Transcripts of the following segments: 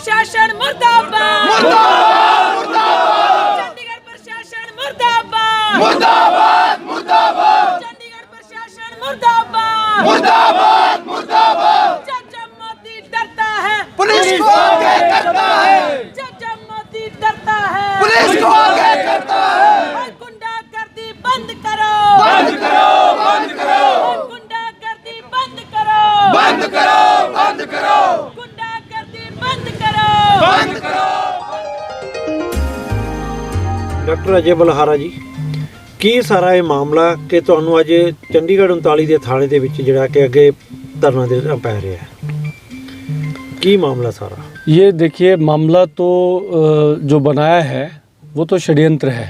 प्रशासन मुर्दाबाद, मुर्दाबाद, मुर्दाबाद। चंडीगढ़ प्रशासन मुर्दाबाद, मुर्दाबाद, मुर्दाबाद। चंडीगढ़ प्रशासन मुर्दाबाद, मुर्दाबाद, मुर्दाबाद। जब मोदी डरता है पुलिस को आगे करता है, जब मोदी डरता है पुलिस को आगे करता है। गुंडागर्दी बंद करो, बंद करो, बंद करो। गुंडागर्दी बंद करो, बंद करो, बंद करो। गुंडागर्दी बंद करो, बंद करो। डॉक्टर अजय बलहारा जी, ਕੀ ਸਾਰਾ ਇਹ ਮਾਮਲਾ ਕਿ ਤੁਹਾਨੂੰ ਅੱਜ ਚੰਡੀਗੜ੍ਹ 39 ਦੇ ਥਾਣੇ ਦੇ ਵਿੱਚ ਜਿਹੜਾ ਕਿ ਅੱਗੇ ਧਰਨਾ ਦੇਣਾ ਪੈ ਰਿਹਾ ਹੈ, ਕੀ मामला सारा? ये देखिए, मामला तो जो बनाया है वो तो षड्यंत्र है,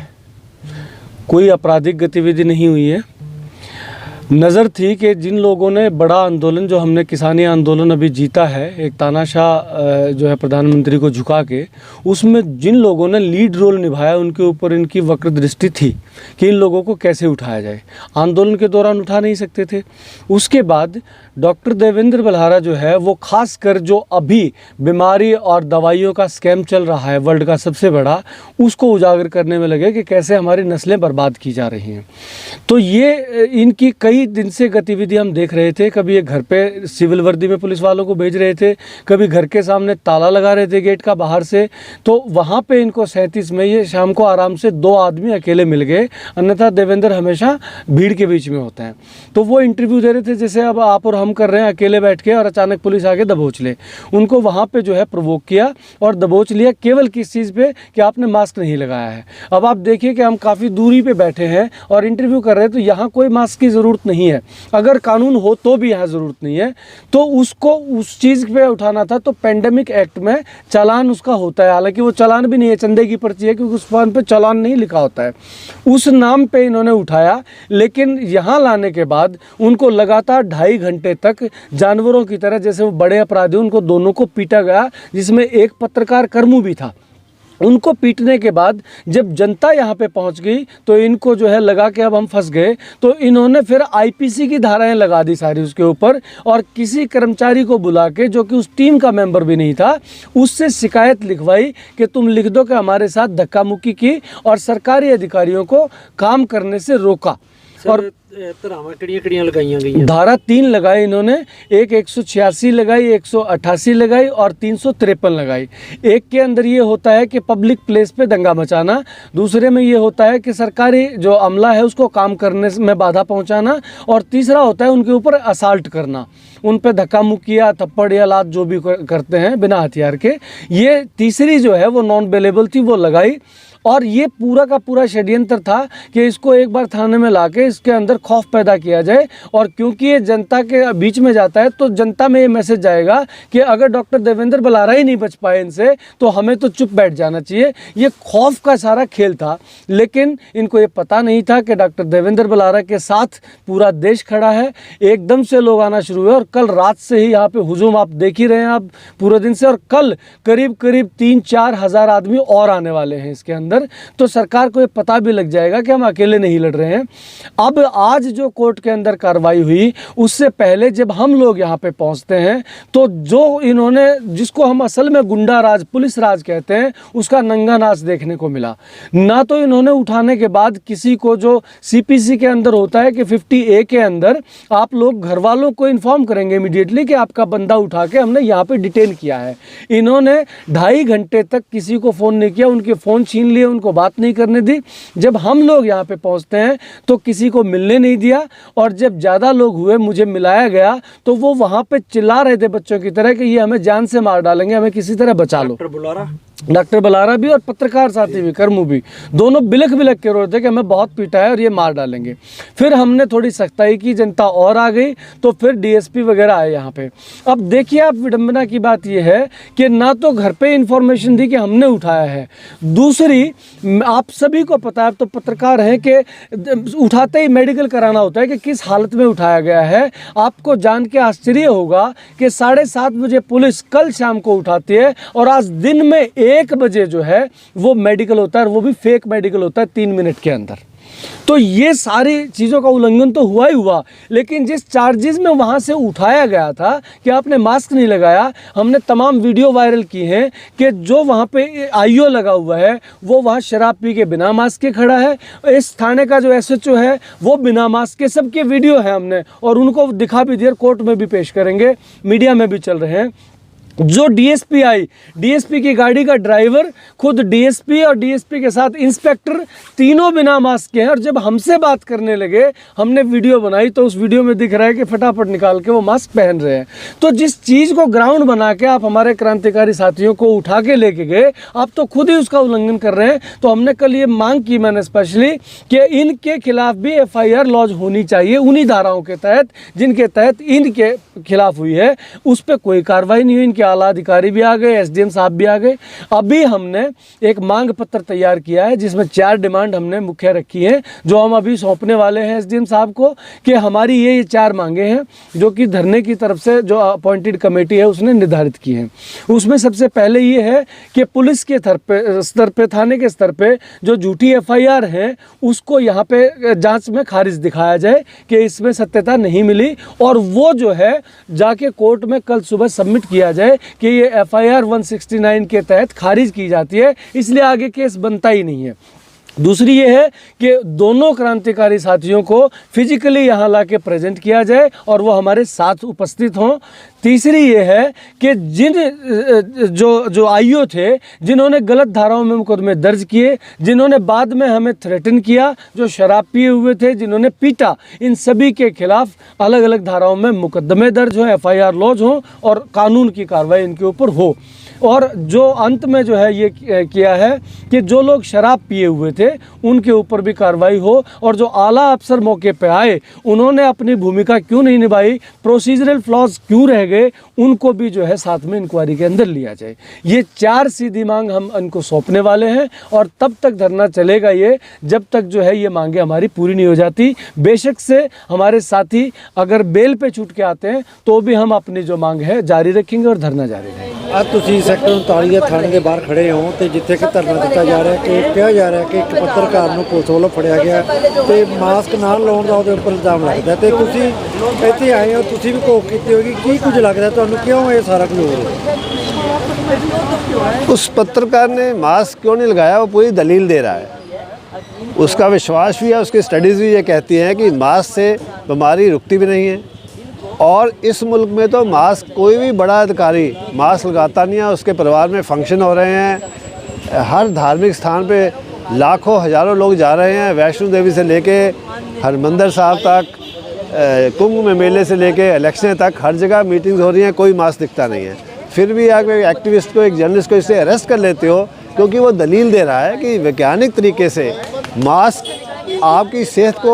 कोई आपराधिक गतिविधि नहीं हुई है। नज़र थी कि जिन लोगों ने बड़ा आंदोलन जो हमने किसानी आंदोलन अभी जीता है, एक तानाशाह जो है प्रधानमंत्री को झुका के, उसमें जिन लोगों ने लीड रोल निभाया उनके ऊपर इनकी वक्र दृष्टि थी कि इन लोगों को कैसे उठाया जाए। आंदोलन के दौरान उठा नहीं सकते थे। उसके बाद डॉक्टर देवेंद्र बलहारा जो है वो खास कर जो अभी बीमारी और दवाइयों का स्कैम चल रहा है वर्ल्ड का सबसे बड़ा, उसको उजागर करने में लगे कि कैसे हमारी नस्लें बर्बाद की जा रही हैं। तो ये इनकी कई दिन से गतिविधि हम देख रहे थे। कभी ये घर पे सिविल वर्दी में पुलिस वालों को भेज रहे थे, कभी घर के सामने ताला लगा रहे थे गेट का बाहर से। तो वहाँ पे इनको 37 में ये शाम को आराम से 2 आदमी अकेले मिल गए, अन्यथा देवेंद्र हमेशा भीड़ के बीच में होते हैं। तो वो इंटरव्यू दे रहे थे जैसे अब आप और हम कर रहे हैं अकेले बैठ के, और अचानक पुलिस आके दबोच ले। उनको वहाँ पे जो है प्रोवोक किया और दबोच लिया, केवल किस चीज़ पे कि आपने मास्क नहीं लगाया है। अब आप देखिए कि हम काफ़ी दूरी पे बैठे हैं और इंटरव्यू कर रहे हैं, तो यहाँ कोई मास्क की ज़रूरत नहीं है। अगर कानून हो तो भी यहाँ ज़रूरत नहीं है। तो उसको उस चीज़ पे उठाना था, तो पेंडेमिक एक्ट में चालान उसका होता है, हालांकि वो चालान भी नहीं है, चंदे की पर्ची है, क्योंकि उस फॉर्म पे चालान नहीं लिखा होता है। उस नाम पे इन्होंने उठाया, लेकिन यहाँ लाने के बाद उनको लगातार 2.5 घंटे तक जानवरों की तरह, जैसे वो बड़े अपराधी, उनको दोनों को पीटा गया, जिसमें एक पत्रकार कर्मू भी था। उनको पीटने के बाद जब जनता यहाँ पे पहुँच गई तो इनको जो है लगा कि अब हम फंस गए, तो इन्होंने फिर आईपीसी की धाराएं लगा दी सारी उसके ऊपर, और किसी कर्मचारी को बुला के, जो कि उस टीम का मेंबर भी नहीं था, उससे शिकायत लिखवाई कि तुम लिख दो कि हमारे साथ धक्का मुक्की की और सरकारी अधिकारियों को काम करने से रोका। और ਧਾਰਾਵਾਂ ਕਿਹੜੀਆਂ लगाई गई? धारा 3 लगाई इन्होंने, एक 186 लगाई, 188 लगाई और 353 लगाई। एक के अंदर ये होता है कि पब्लिक प्लेस पे दंगा मचाना, दूसरे में ये होता है कि सरकारी जो अमला है उसको काम करने में बाधा पहुंचाना, और तीसरा होता है उनके ऊपर असाल्ट करना, उन पे धक्का मुक्किया, थप्पड़ या लात जो भी करते हैं बिना हथियार के। ये तीसरी जो है वो नॉन बेलेबल थी, वो लगाई। और ये पूरा का पूरा षड्यंत्र था कि इसको एक बार थाने में लाके इसके अंदर खौफ पैदा किया जाए, और क्योंकि ये जनता के बीच में जाता है तो जनता में ये मैसेज जाएगा कि अगर डॉक्टर देवेंद्र बलहारा ही नहीं बच पाए इनसे तो हमें तो चुप बैठ जाना चाहिए। ये खौफ का सारा खेल था, लेकिन इनको ये पता नहीं था कि डॉक्टर देवेंद्र बलहारा के साथ पूरा देश खड़ा है। एकदम से लोग आना शुरू हुए, और कल रात से ही यहाँ पे हुजूम आप देख ही रहे हैं आप पूरे दिन से, और कल करीब 3-4 हज़ार आदमी और आने वाले हैं इसके अंदर। तो सरकार को ये पता भी लग जाएगा कि हम अकेले नहीं लड़ रहे हैं। अब आज जो कोर्ट के अंदर कार्रवाई हुई, उससे पहले जब हम लोग यहाँ पे पहुँचते हैं तो जो इन्होंने, जिसको हम असल में गुंडा राज, पुलिस राज कहते हैं, उसका नंगा नाच देखने को मिला। ना तो इन्होंने उठाने के बाद किसी को, जो CPC के अंदर होता है कि 50A के अंदर आप लोग घर वालों को इन्फॉर्म करेंगे इमीडिएटली कि आपका बंदा उठा के हमने यहाँ पे डिटेन किया है। इन्होंने 2.5 घंटे तक किसी को फ़ोन नहीं किया, उनके फ़ोन छीन लिए, उनको बात नहीं करने दी। जब हम लोग यहाँ पे पहुँचते हैं तो किसी को मिलने नहीं दिया, और जब ज़्यादा लोग हुए, मुझे मिलाया गया, तो वो वहाँ पे चिल्ला रहे थे बच्चों की तरह कि ये हमें जान से मार डालेंगे, हमें किसी तरह बचा लो। डॉक्टर बलहारा भी और पत्रकार साथी भी, कर्मू भी, दोनों बिलख बिलख के रो रहे थे कि हमें बहुत पीटा है और ये मार डालेंगे। फिर हमने थोड़ी सख्ताई की, जनता और आ गई, तो फिर DSP वगैरह आए यहाँ पे। अब देखिए आप, विडम्बना की बात ये है कि ना तो घर पे इंफॉर्मेशन दी कि हमने उठाया है, दूसरी आप सभी को पता है, अब तो पत्रकार हैं, कि उठाते ही मेडिकल कराना होता है कि किस हालत में उठाया गया है। आपको जान के आश्चर्य होगा कि 7:30 बजे पुलिस कल शाम को उठाती है, और आज दिन में 1 बजे जो है वो मेडिकल होता है, और वो भी फेक मेडिकल होता है 3 मिनट के अंदर। तो ये सारी चीज़ों का उल्लंघन तो हुआ ही हुआ, लेकिन जिस चार्जेस में वहाँ से उठाया गया था कि आपने मास्क नहीं लगाया, हमने तमाम वीडियो वायरल की हैं कि जो वहाँ पे आईओ लगा हुआ है वो वहाँ शराब पी के बिना मास्क के खड़ा है, इस थाने का जो एसएचओ है वो बिना मास्क के, सबके वीडियो है हमने और उनको दिखा भी दिया, कोर्ट में भी पेश करेंगे, मीडिया में भी चल रहे हैं। जो डीएसपी आई, डीएसपी की गाड़ी का ड्राइवर खुद डीएसपी और डीएसपी के साथ इंस्पेक्टर तीनों बिना मास्क के हैं, और जब हमसे बात करने लगे हमने वीडियो बनाई तो उस वीडियो में दिख रहा है कि फटाफट निकाल के वो मास्क पहन रहे हैं। तो जिस चीज़ को ग्राउंड बना के आप हमारे क्रांतिकारी साथियों को उठा के लेके गए, आप तो खुद ही उसका उल्लंघन कर रहे हैं। तो हमने कल ये मांग की, मैंने स्पेशली, कि इनके खिलाफ भी एफआईआर लॉन्च होनी चाहिए उन्हीं धाराओं के तहत जिनके तहत इनके खिलाफ हुई है। उस पर कोई कार्रवाई नहीं हुई, इनके आला अधिकारी भी आ गए, एसडीएम साहब भी आ गए। अभी हमने एक मांग पत्र तैयार किया है जिसमें 4 डिमांड हमने मुख्य रखी है, जो हम अभी सौंपने वाले हैं एसडीएम साहब को, कि हमारी ये 4 मांगे हैं जो कि धरने की तरफ से जो अपॉइंटेड कमेटी है उसने निर्धारित की है। उसमें सबसे पहले ये है कि पुलिस के स्तर पे, थाने के स्तर पे जो झूठी एफआईआर है उसको यहाँ पे जांच में खारिज दिखाया जाए कि इसमें सत्यता नहीं मिली, और वो जो है जाके कोर्ट में कल सुबह सबमिट किया जाए कि ये एफआईआर 169 के तहत खारिज की जाती है, इसलिए आगे केस बनता ही नहीं है। दूसरी ये है कि दोनों क्रांतिकारी साथियों को फिजिकली यहाँ ला के प्रेजेंट किया जाए और वो हमारे साथ उपस्थित हों। तीसरी ये है कि जो आईओ थे जिन्होंने गलत धाराओं में मुकदमे दर्ज किए, जिन्होंने बाद में हमें थ्रेटन किया, जो शराब पिए हुए थे, जिन्होंने पीटा, इन सभी के खिलाफ अलग अलग धाराओं में मुकदमे दर्ज हों, एफआईआर लॉन्च हों और कानून की कार्रवाई इनके ऊपर हो। और जो अंत में जो है ये किया है कि जो लोग शराब पिए हुए थे उनके ऊपर भी कार्रवाई हो, और जो आला अफसर मौके पे आए उन्होंने अपनी भूमिका क्यों नहीं निभाई, प्रोसीजरल फ्लॉज क्यों रह गए, उनको भी जो है साथ में इंक्वायरी के अंदर लिया जाए। ये 4 सीधी मांग हम इनको सौंपने वाले हैं, और तब तक धरना चलेगा ये जब तक जो है ये मांगे हमारी पूरी नहीं हो जाती। बेशक से हमारे साथी अगर बेल पे छूट के आते हैं तो भी हम अपनी जो मांग है जारी रखेंगे और धरना जारी रहेगा। ਅੱਜ ਤੁਸੀਂ ਸੈਕਟਰ 39 ਦੇ ਥਾਣੇ ਦੇ ਬਾਹਰ ਖੜੇ ਹੋ ਤੇ ਜਿੱਥੇ ਕਿ ਧਰਨਾ ਦਿੱਤਾ ਜਾ ਰਿਹਾ ਕਿ ਕਿਹਾ ਜਾ ਰਿਹਾ ਕਿ ਇੱਕ ਪੱਤਰਕਾਰ ਨੂੰ ਪੁਲਿਸ ਵੱਲੋਂ ਫੜਿਆ ਗਿਆ ਤੇ ਮਾਸਕ ਨਾਲ ਲਾਉਣ ਦਾ ਉਹਦੇ ਉੱਪਰ ਇਲਜ਼ਾਮ ਲੱਗਦਾ, ਤੇ ਤੁਸੀਂ ਇੱਥੇ ਆਏ ਹੋ, ਤੁਸੀਂ ਵੀ ਘੋਖ ਕੀਤੀ ਹੋਗੀ, ਕੀ ਕੁਝ ਲੱਗਦਾ ਤੁਹਾਨੂੰ, ਕਿਉਂ ਇਹ ਸਾਰਾ ਕੁਝ ਹੋ ਰਿਹਾ? उस पत्रकार ने मास्क क्यों नहीं लगाया वो पूरी दलील दे रहा है, उसका विश्वास भी है, उसकी स्टडीज़ भी ये कहती हैं कि मास्क से बीमारी रुकती भी नहीं है। और इस मुल्क में तो मास्क कोई भी बड़ा अधिकारी मास्क लगाता नहीं है, उसके परिवार में फंक्शन हो रहे हैं, हर धार्मिक स्थान पे लाखों हज़ारों लोग जा रहे हैं, वैष्णो देवी से लेके हरमंदिर साहब तक, कुंभ में मेले से लेके इलेक्शन तक हर जगह मीटिंग्स हो रही हैं, कोई मास्क दिखता नहीं है। फिर भी आप एक एक्टिविस्ट को, एक जर्नलिस्ट को इससे अरेस्ट कर लेते हो क्योंकि वो दलील दे रहा है कि वैज्ञानिक तरीके से मास्क आपकी सेहत को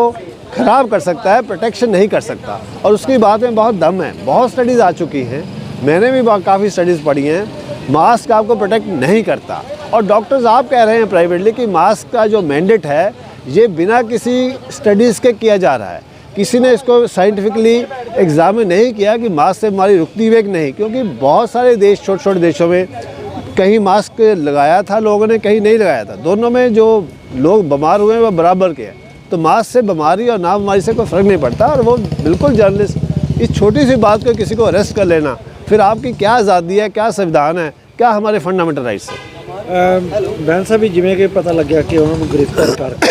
ख़राब कर सकता है, प्रोटेक्शन नहीं कर सकता। और उसकी बात में बहुत दम है, बहुत स्टडीज़ आ चुकी हैं, मैंने भी काफ़ी स्टडीज़ पढ़ी हैं, मास्क आपको प्रोटेक्ट नहीं करता। और डॉक्टर्स आप कह रहे हैं प्राइवेटली कि मास्क का जो मैंडेट है ये बिना किसी स्टडीज़ के किया जा रहा है, किसी ने इसको साइंटिफिकली एग्जामिन नहीं किया कि मास्क से बीमारी रुकती है कि नहीं, क्योंकि बहुत सारे देश, छोटे छोटे देशों में कहीं मास्क लगाया था लोगों ने, कहीं नहीं लगाया था, दोनों में जो लोग बीमार हुए हैं वो बराबर के हैं। तो मास्क से बीमारी और ना बीमारी से कोई फ़र्क नहीं पड़ता। और वो बिल्कुल जर्नलिस्ट इस छोटी सी बात को किसी को अरेस्ट कर लेना, फिर आपकी क्या आज़ादी है, क्या संविधान है, क्या हमारे फंडामेंटल राइट्स है। ਬੈਂਸ ਸਾਹਿਬ ਵੀ ਜਿਵੇਂ ਕਿ ਪਤਾ ਲੱਗਿਆ ਕਿ ਉਹਨਾਂ ਨੂੰ ਗ੍ਰਿਫਤਾਰ ਕਰਕੇ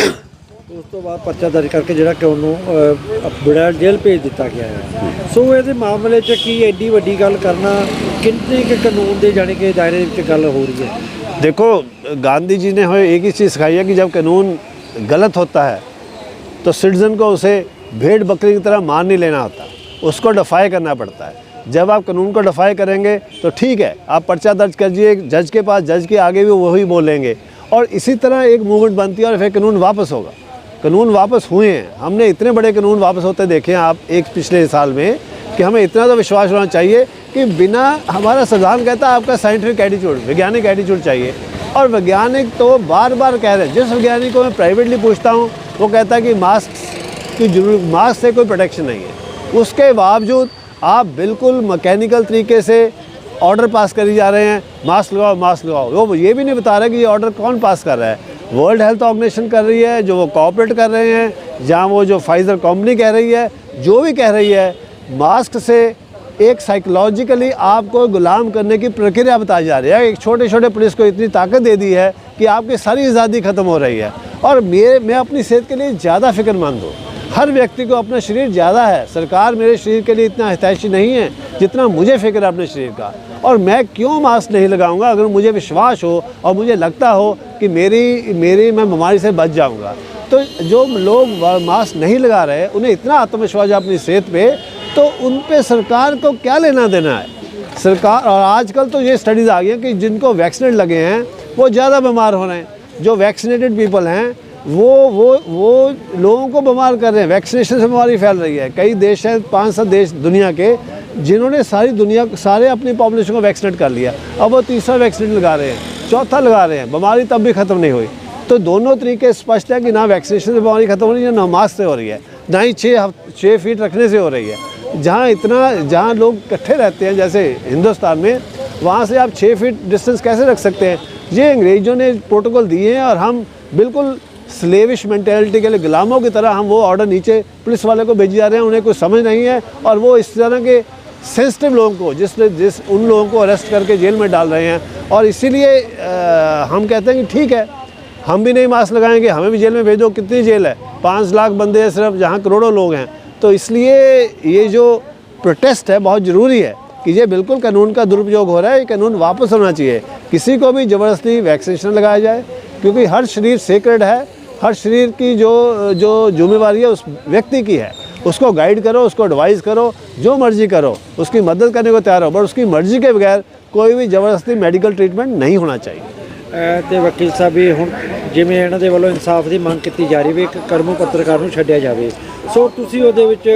ਉਸ ਤੋਂ ਬਾਅਦ ਪਰਚਾ ਦਰਜ ਕਰਕੇ ਜਿਹੜਾ ਕਿ ਉਹਨੂੰ ਬੜਾ ਜੇਲ੍ਹ ਭੇਜ ਦਿੱਤਾ ਗਿਆ ਹੈ। ਸੋ ਇਹਦੇ ਮਾਮਲੇ 'ਚ ਕੀ ਐਡੀ ਵੱਡੀ ਗੱਲ ਕਰਨਾ, ਕਿੰਨੇ ਕਿ ਕਾਨੂੰਨ ਦੇ ਜਾਣੀ ਕਿ ਦਾਇਰੇ ਵਿੱਚ ਗੱਲ ਹੋ ਰਹੀ ਹੈ? देखो, गांधी जी ने हमें एक ही चीज़ सिखाई है कि जब कानून गलत होता है तो सिटीज़न को उसे भेड़ बकरी की तरह मान नहीं लेना होता, उसको डिफाई करना पड़ता है। जब आप कानून को डिफाई करेंगे तो ठीक है, आप पर्चा दर्ज करिए जज के पास, जज के आगे भी वही बोलेंगे और इसी तरह एक मूवमेंट बनती है और फिर कानून वापस होगा। कानून वापस हुए हैं, हमने इतने बड़े कानून वापस होते देखे हैं आप एक पिछले साल में, कि हमें इतना तो विश्वास होना चाहिए कि बिना, हमारा संविधान कहता है आपका साइंटिफिक एटीट्यूड, वैज्ञानिक एटीट्यूड चाहिए। और वैज्ञानिक तो बार बार कह रहे हैं, जिस वैज्ञानिक को मैं प्राइवेटली पूछता हूँ वो कहता है कि मास्क की जरूरत, मास्क से कोई प्रोटेक्शन नहीं है। उसके बावजूद आप बिल्कुल मैकेनिकल तरीके से ऑर्डर पास करी जा रहे हैं, मास्क लगाओ मास्क लगाओ। वो ये भी नहीं बता रहे कि ये ऑर्डर कौन पास कर रहा है। वर्ल्ड हेल्थ ऑर्गेनाइजेशन कर रही है, जो वो कॉपरेट कर रहे हैं, जहाँ वो जो फाइज़र कंपनी कह रही है, जो भी कह रही है, मास्क से एक साइकोलॉजिकली आपको गुलाम करने की प्रक्रिया बताई जा रही है। एक छोटे छोटे पुलिस को इतनी ताकत दे दी है कि आपकी सारी आज़ादी ख़त्म हो रही है। और मैं अपनी सेहत के लिए ज़्यादा फ़िक्रमंद हूँ। हर व्यक्ति को अपना शरीर ज़्यादा है, सरकार मेरे शरीर के लिए इतना हितैषी नहीं है जितना मुझे फ़िक्र है अपने शरीर का। और मैं क्यों मास्क नहीं लगाऊंगा अगर मुझे विश्वास हो और मुझे लगता हो कि मैं बीमारी से बच जाऊंगा। तो जो लोग मास्क नहीं लगा रहे, उन्हें इतना आत्मविश्वास है अपनी सेहत पे, तो उन पे सरकार को क्या लेना देना है। सरकार, और आजकल तो ये स्टडीज़ आ गई हैं कि जिनको वैक्सीनेट लगे हैं वो ज़्यादा बीमार हो रहे हैं। जो वैक्सीनेटेड पीपल हैं वो लोगों को बीमार कर रहे हैं। वैक्सीनेशन से बीमारी फैल रही है। कई देश हैं, 5-7 देश दुनिया के, जिन्होंने सारे अपनी पॉपुलेशन को वैक्सीनेट कर लिया। अब वो तीसरा वैक्सीनेट लगा रहे हैं, चौथा लगा रहे हैं, बीमारी तब भी ख़त्म नहीं हुई। तो दोनों तरीके स्पष्ट है कि ना वैक्सीनेशन से बीमारी ख़त्म हो रही है, ना मास्क से हो रही है, ना ही 6 फीट रखने से हो रही है। जहाँ लोग इकट्ठे रहते हैं जैसे हिंदुस्तान में, वहाँ से आप 6 फीट डिस्टेंस कैसे रख सकते हैं। ये अंग्रेज़ों ने प्रोटोकॉल दिए हैं और हम बिल्कुल स्लेविश मेंटेलिटी के लिए गुलामों की तरह हम वो ऑर्डर नीचे पुलिस वाले को भेजे जा रहे हैं। उन्हें कुछ समझ नहीं है और वो इस तरह के सेंसिटिव लोगों को उन लोगों को अरेस्ट करके जेल में डाल रहे हैं। और इसीलिए हम कहते हैं कि ठीक है, हम भी नहीं मास्क लगाएंगे, हमें भी जेल में भेजो। कितनी जेल है? 5 लाख बंदे हैं सिर्फ, जहाँ करोड़ों लोग हैं। तो इसलिए ये जो प्रोटेस्ट है बहुत ज़रूरी है कि ये बिल्कुल कानून का दुरुपयोग हो रहा है। ये कानून वापस होना चाहिए। किसी को भी ज़बरदस्ती वैक्सीनेशन लगाया जाए, क्योंकि हर शरीर सेक्रेड है। हर शरीर की जो जिम्मेवारी है उस व्यक्ति की है। उसको गाइड करो, उसको एडवाइस करो, जो मर्जी करो, उसकी मदद करने को तैयार हो, पर उसकी मर्जी के बगैर कोई भी ज़बरदस्ती मेडिकल ट्रीटमेंट नहीं होना चाहिए। ਤੇ ਵਕੀਲ ਸਾਹਿਬ ਵੀ ਹੁਣ ਜਿਵੇਂ ਇਹਨਾਂ ਦੇ ਵੱਲੋਂ ਇਨਸਾਫ ਦੀ ਮੰਗ ਕੀਤੀ ਜਾ ਰਹੀ ਵੀ ਇੱਕ ਕਰਮੂ ਪੱਤਰਕਾਰ ਨੂੰ ਛੱਡਿਆ ਜਾਵੇ, ਸੋ ਤੁਸੀਂ ਉਹਦੇ ਵਿੱਚ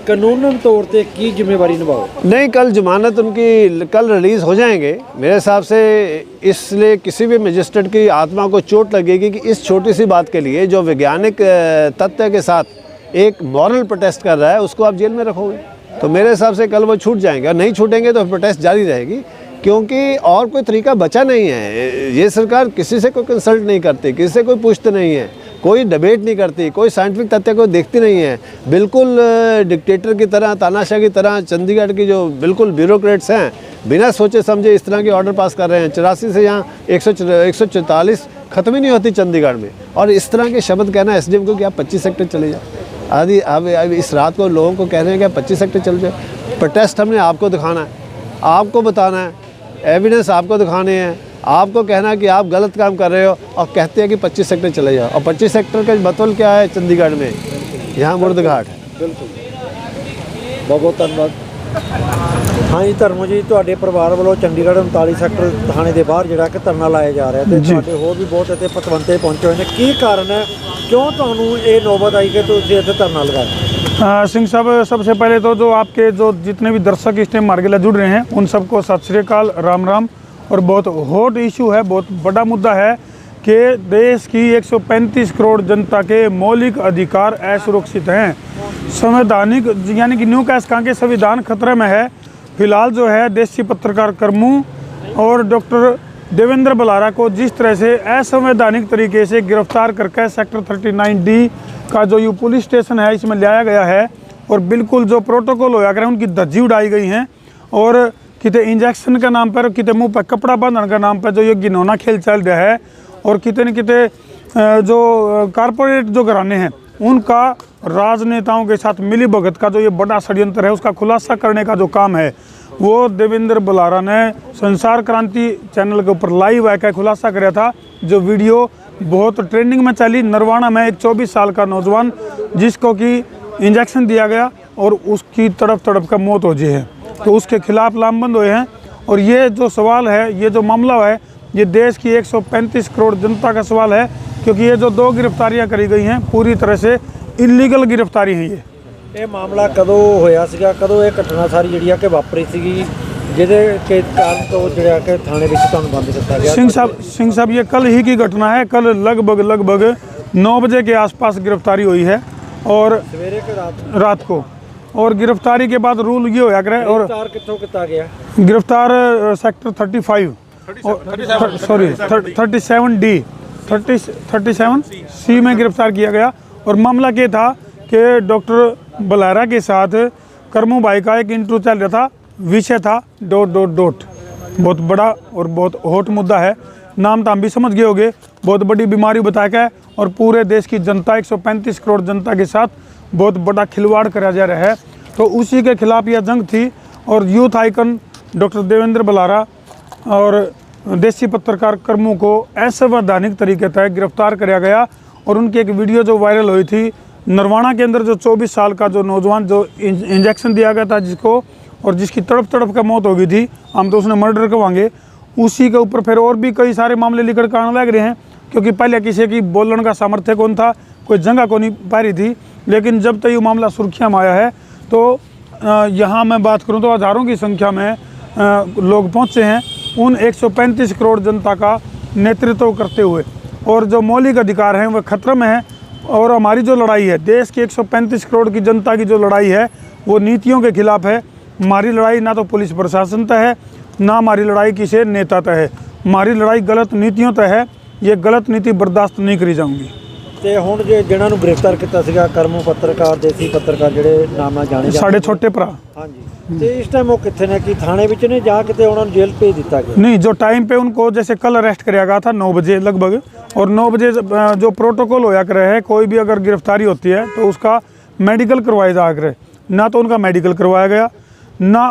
कानूनन तौर पे की जिम्मेवारी निभाओ? नहीं, कल जमानत उनकी कल रिलीज़ हो जाएंगे मेरे हिसाब से। इसलिए किसी भी मजिस्ट्रेट की आत्मा को चोट लगेगी कि इस छोटी सी बात के लिए जो वैज्ञानिक तथ्य के साथ एक मॉरल प्रोटेस्ट कर रहा है, उसको आप जेल में रखोगे। तो मेरे हिसाब से कल वो छूट जाएंगे, और नहीं छूटेंगे तो प्रोटेस्ट जारी रहेगी, क्योंकि और कोई तरीका बचा नहीं है। ये सरकार किसी से कोई कंसल्ट नहीं करती, किसी से कोई पूछते नहीं है, कोई डिबेट नहीं करती, कोई साइंटिफिक तथ्य को देखती नहीं है। बिल्कुल डिक्टेटर की तरह, तानाशाह की तरह चंडीगढ़ की जो बिल्कुल ब्यूरोक्रेट्स हैं, बिना सोचे समझे इस तरह के ऑर्डर पास कर रहे हैं। 84 से यहाँ 144 ख़त्म ही नहीं होती चंडीगढ़ में। और इस तरह के शब्द कहना एसडीएम को कि आप 25 सेक्टर चले जाओ। आदि अब इस रात को लोगों को कह रहे हैं कि आप 25 सेक्टर चले जाओ। प्रोटेस्ट हमने आपको दिखाना है, आपको बताना है, एविडेंस आपको दिखाने हैं, आपको कहना कि आप गलत काम कर रहे हो, और कहते हैं कि 25 सेक्टर चले जाओ। और 25 सेक्टर का मतलब क्या है चंडीगढ़ में? यहाँ मुर्दघाट है। बिल्कुल, बहुत बहुत धन्यवाद। हाँ जी, धर्मो जी, ਤੁਹਾਡੇ ਪਰਿਵਾਰ ਵੱਲੋਂ ਚੰਡੀਗੜ੍ਹ 39 ਸੈਕਟਰ ਥਾਣੇ ਦੇ ਬਾਹਰ ਜਿਹੜਾ ਕਿ ਧਰਨਾ ਲਾਇਆ ਜਾ ਰਿਹਾ ਤੇ ਤੁਹਾਡੇ ਹੋਰ ਵੀ ਬਹੁਤ ਇੱਥੇ ਪਤਵੰਤੇ ਪਹੁੰਚੇ ਹੋਏ ਨੇ, ਕੀ ਕਾਰਨ ਹੈ, क्यों ਤੁਹਾਨੂੰ ਇਹ नौबत आई कि ਤੁਸੀਂ ਇੱਥੇ ਧਰਨਾ लगाया? सिंह साहब, सबसे पहले तो जो आपके जो जितने भी दर्शक इस टाइम मार्गेला जुड़ रहे हैं, उन सबको सत श्री अकाल, राम राम। और बहुत हॉट इशू है, बहुत बड़ा मुद्दा है कि देश की 135 करोड़ जनता के मौलिक अधिकार असुरक्षित हैं। संवैधानिक यानी कि न्यू कैश कहाँ के संविधान खतरे में है। फिलहाल जो है देशी पत्रकार कर्मू और डॉक्टर देवेंद्र बलारा को जिस तरह से असंवैधानिक तरीके से गिरफ्तार करके सेक्टर 39D का जो ये पुलिस स्टेशन है इसमें लाया गया है, और बिल्कुल जो प्रोटोकॉल होया करे उनकी धज्जी उड़ाई गई हैं, और किते इंजेक्शन के नाम पर, किते मुंह पर कपड़ा बांधने के नाम पर जो ये घिनौना खेल चल रहा है, और किते न किते जो कारपोरेट जो घराने हैं उनका राजनेताओं के साथ मिली भगत का जो ये बड़ा षड्यंत्र है उसका खुलासा करने का जो काम है वो देवेंद्र बलारा ने संसार क्रांति चैनल के ऊपर लाइव आकर खुलासा कराया था। जो वीडियो बहुत ट्रेंडिंग में चली। नरवाना में एक 24 साल का नौजवान जिसको कि इंजेक्शन दिया गया और उसकी तड़प का मौत हो गई है, तो उसके खिलाफ लामबंद हुए हैं। और ये जो सवाल है, ये जो मामला है, ये देश की 135 करोड़ जनता का सवाल है, क्योंकि ये जो 2 गिरफ्तारियां करी गई हैं पूरी तरह से इलीगल गिरफ्तारी है। ਇਹ ਮਾਮਲਾ ਕਦੋਂ ਹੋਇਆ ਸੀਗਾ, ਕਦੋਂ ਇਹ ਘਟਨਾ ਸਾਰੀ ਜਿਹੜੀ ਆ ਕਿ ਵਾਪਰੀ ਸੀਗੀ, ਜਿਹਦੇ ਕੇ ਕਾਰਨ ਤੋਂ ਜਿਹੜਾ ਕਿ ਥਾਣੇ ਵਿੱਚ ਤੁਹਾਨੂੰ ਬੰਦ ਕੀਤਾ ਗਿਆ? सिंह साहब ये कल ही की घटना है। कल लगभग 9 बजे के आसपास गिरफ्तारी हुई है, और सवेरे के रात को। और गिरफ्तारी के बाद रूल ये होया करे, और गिरफ्तार कित्थों किया गया? गिरफ्तार सेक्टर 35 सॉरी 37D 37C में गिरफ्तार किया गया। और मामला ये था कि डॉक्टर बलारा के साथ करमू भाई का एक इंटरव्यू चल रहा था, विषय था ... बहुत बड़ा और बहुत हॉट मुद्दा है, नाम तो हम भी समझ गए होंगे। बहुत बड़ी बीमारी बता के और पूरे देश की जनता 135 करोड़ जनता के साथ बहुत बड़ा खिलवाड़ करा जा रहा है। तो उसी के खिलाफ यह जंग थी और youth icon doctor Devendra Balara और देसी पत्रकार करमू को असंवैधानिक तरीके से गिरफ्तार किया गया। और उनकी एक वीडियो जो वायरल हुई थी, नरवाना के अंदर जो 24 साल का जो नौजवान जो इंजेक्शन दिया गया था जिसको, और जिसकी तड़प का मौत हो गई थी, हम तो उसने मर्डर करवाएंगे, उसी के ऊपर फिर और भी कई सारे मामले लेकर के आने लग रहे हैं। क्योंकि पहले किसी की बोलने का सामर्थ्य कौन था, कोई जगह को नहीं पा रही थी। लेकिन जब तक ये मामला सुर्खियाँ में आया है तो यहाँ मैं बात करूँ तो हज़ारों की संख्या में लोग पहुँचे हैं उन 135 करोड़ जनता का नेतृत्व करते हुए। और जो मौलिक अधिकार हैं वह खतरे में है। और हमारी जो लड़ाई है, देश की 135 करोड़ की जनता की जो लड़ाई है, वो नीतियों के खिलाफ है। हमारी लड़ाई ना तो पुलिस प्रशासन तय है, ना हमारी लड़ाई किसी नेता तय है। हमारी लड़ाई गलत नीतियों तय है। ये गलत नीति बर्दाश्त नहीं करी जाऊंगी। ਤੇ ਹੁਣ ਜੇ ਜਿਨ੍ਹਾਂ ਨੂੰ ਗ੍ਰਿਫਤਾਰ ਕੀਤਾ ਸੀਗਾ ਕਰਮੂ ਪੱਤਰਕਾਰ, ਦੇਸੀ ਪੱਤਰਕਾਰ ਜਿਹੜੇ ਨਾਮ ਨਾਲ ਜਾਣੇ साढ़े छोटे भरा ਹਾਂਜੀ, ਤੇ ਇਸ ਟਾਈਮ ਉਹ ਕਿੱਥੇ ਨੇ? ਕੀ ਥਾਣੇ ਵਿੱਚ ਨੇ ਜਾਂ ਕਿਤੇ ਉਹਨਾਂ ਨੂੰ ਜੇਲ੍ਹ ਭੇਜ ਦਿੱਤਾ ਗਿਆ? नहीं, जो टाइम पे उनको जैसे कल अरेस्ट किया गया था 9 बजे लगभग, और 9 बजे जो प्रोटोकॉल होया करे है, कोई भी अगर गिरफ्तारी होती है तो उसका मेडिकल करवाया जा करे। ना तो उनका मेडिकल करवाया गया, ना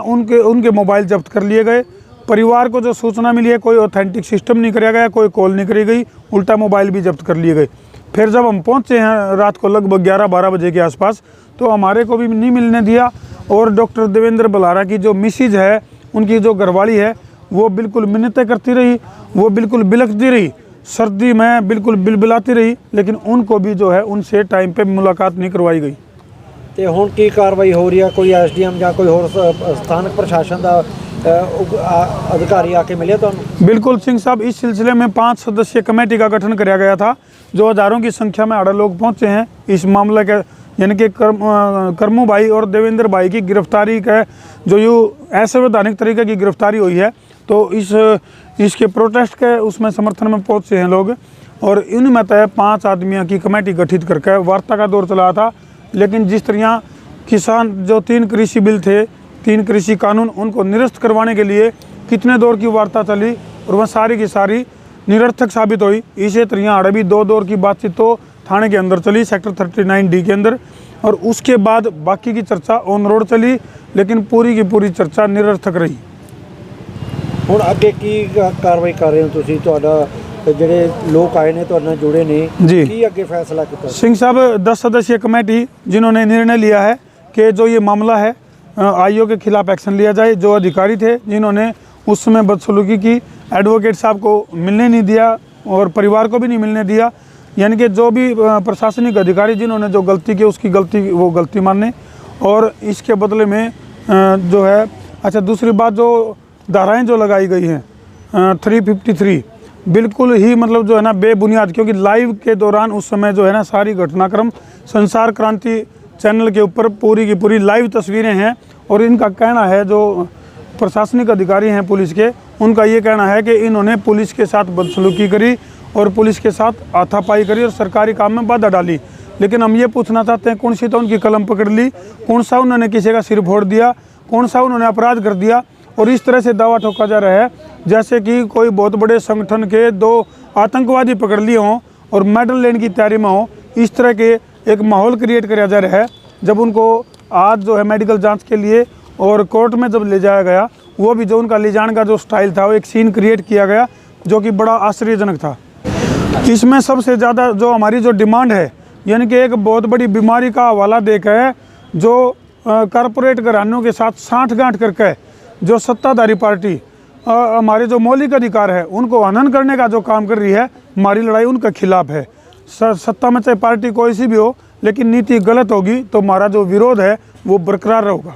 उनके मोबाइल जब्त कर लिए गए। परिवार को जो सूचना मिली है, कोई ऑथेंटिक सिस्टम नहीं कराया गया, कोई कॉल नहीं करी गई, उल्टा मोबाइल भी जब्त कर लिए गए। फिर जब हम पहुंचे हैं रात को लगभग 11-12 बजे के आसपास, तो हमारे को भी नहीं मिलने दिया। और डॉक्टर देवेंद्र बलारा की जो मिसेज है, उनकी जो घरवाली है, वो बिल्कुल मिन्नतें करती रही, वो बिल्कुल बिलखती रही, सर्दी में बिल्कुल बिलबिलाती रही, लेकिन उनको भी जो है उनसे टाइम पे मुलाकात नहीं करवाई गई। ਤੇ ਹੁਣ ਕੀ ਕਾਰਵਾਈ ਹੋ ਰਹੀ ਹੈ? ਕੋਈ ਐਸਡੀਐਮ ਜਾਂ ਕੋਈ ਹੋਰ ਸਥਾਨਕ ਪ੍ਰਸ਼ਾਸਨ ਦਾ अधिकारी आके मिले तो? बिल्कुल सिंह साहब, इस सिलसिले में 5 सदस्यीय कमेटी का गठन किया गया था, जो हज़ारों की संख्या में आड़े लोग पहुंचे हैं इस मामले के, यानी कि करमू भाई और देवेंद्र भाई की गिरफ्तारी का जो यूँ असंवैधानिक तरीके की गिरफ्तारी हुई है, तो इसके प्रोटेस्ट के उसमें समर्थन में पहुंचे हैं लोग। और इनमें तय 5 आदमियों की कमेटी गठित करके वार्ता का दौर चला था। लेकिन जिस तरह किसान जो 3 कृषि बिल थे, 3 कृषि कानून, उनको निरस्त करवाने के लिए कितने दौर की वार्ता चली और वह सारी की सारी निरर्थक साबित हुई। इसी तरह आड़े भी 2 दौर की बातचीत तो थाने के अंदर चली, सेक्टर 39D के अंदर, और उसके बाद बाकी की चर्चा ऑन रोड चली, लेकिन पूरी की पूरी चर्चा निरर्थक रही। ਹੁਣ ਅੱਗੇ ਕੀ ਕਾਰਵਾਈ ਕਰ ਰਹੇ ਹੋ ਤੁਸੀਂ? ਤੁਹਾਡਾ ਜਿਹੜੇ ਲੋਕ ਆਏ ਨੇ ਤੁਹਾਡੇ ਨਾਲ ਜੁੜੇ ਨੇ, जी ਕੀ ਅੱਗੇ फैसला ਕੀਤਾ? सिंह साहब, 10 सदस्यीय कमेटी जिन्होंने निर्णय लिया है कि जो ये मामला है आईओ के खिलाफ एक्शन लिया जाए। जो अधिकारी थे जिन्होंने उस समय बदसलूकी की, एडवोकेट साहब को मिलने नहीं दिया और परिवार को भी नहीं मिलने दिया, यानी कि जो भी प्रशासनिक अधिकारी जिन्होंने जो गलती की उसकी वो गलती माने, और इसके बदले में जो है, अच्छा दूसरी बात, जो धाराएं जो लगाई गई हैं 353 बिल्कुल ही मतलब जो है ना बेबुनियाद, क्योंकि लाइव के दौरान उस समय जो है ना सारी घटनाक्रम संसार क्रांति चैनल के ऊपर पूरी की पूरी लाइव तस्वीरें हैं। और इनका कहना है, जो प्रशासनिक अधिकारी हैं पुलिस के, उनका ये कहना है कि इन्होंने पुलिस के साथ बदसलूकी करी और पुलिस के साथ हाथापाई करी और सरकारी काम में बाधा डाली। लेकिन हम ये पूछना चाहते हैं, कौन सी तो उनकी कलम पकड़ ली, कौन सा उन्होंने किसी का सिर फोड़ दिया, कौन सा उन्होंने अपराध कर दिया? और इस तरह से दावा ठोका जा रहा है जैसे कि कोई बहुत बड़े संगठन के 2 आतंकवादी पकड़ लिए हों और मेडल लेने की तैयारी में हो। इस तरह के एक माहौल क्रिएट किया जा रहा है। जब उनको आज जो है मेडिकल जांच के लिए और कोर्ट में जब ले जाया गया, वो भी जो उनका ले जाने का जो स्टाइल था, वो एक सीन क्रिएट किया गया जो कि बड़ा आश्चर्यजनक था। इसमें सबसे ज़्यादा जो हमारी जो डिमांड है, यानी कि एक बहुत बड़ी बीमारी का हवाला देकर जो कारपोरेट घरानों के साथ साठगांठ करके जो सत्ताधारी पार्टी हमारे जो मौलिक अधिकार है उनको हनन करने का जो काम कर रही है, हमारी लड़ाई उनके खिलाफ है। सत्ता में चाहे पार्टी कोई सी भी हो, लेकिन नीति गलत होगी तो हमारा जो विरोध है वो बरकरार रहेगा।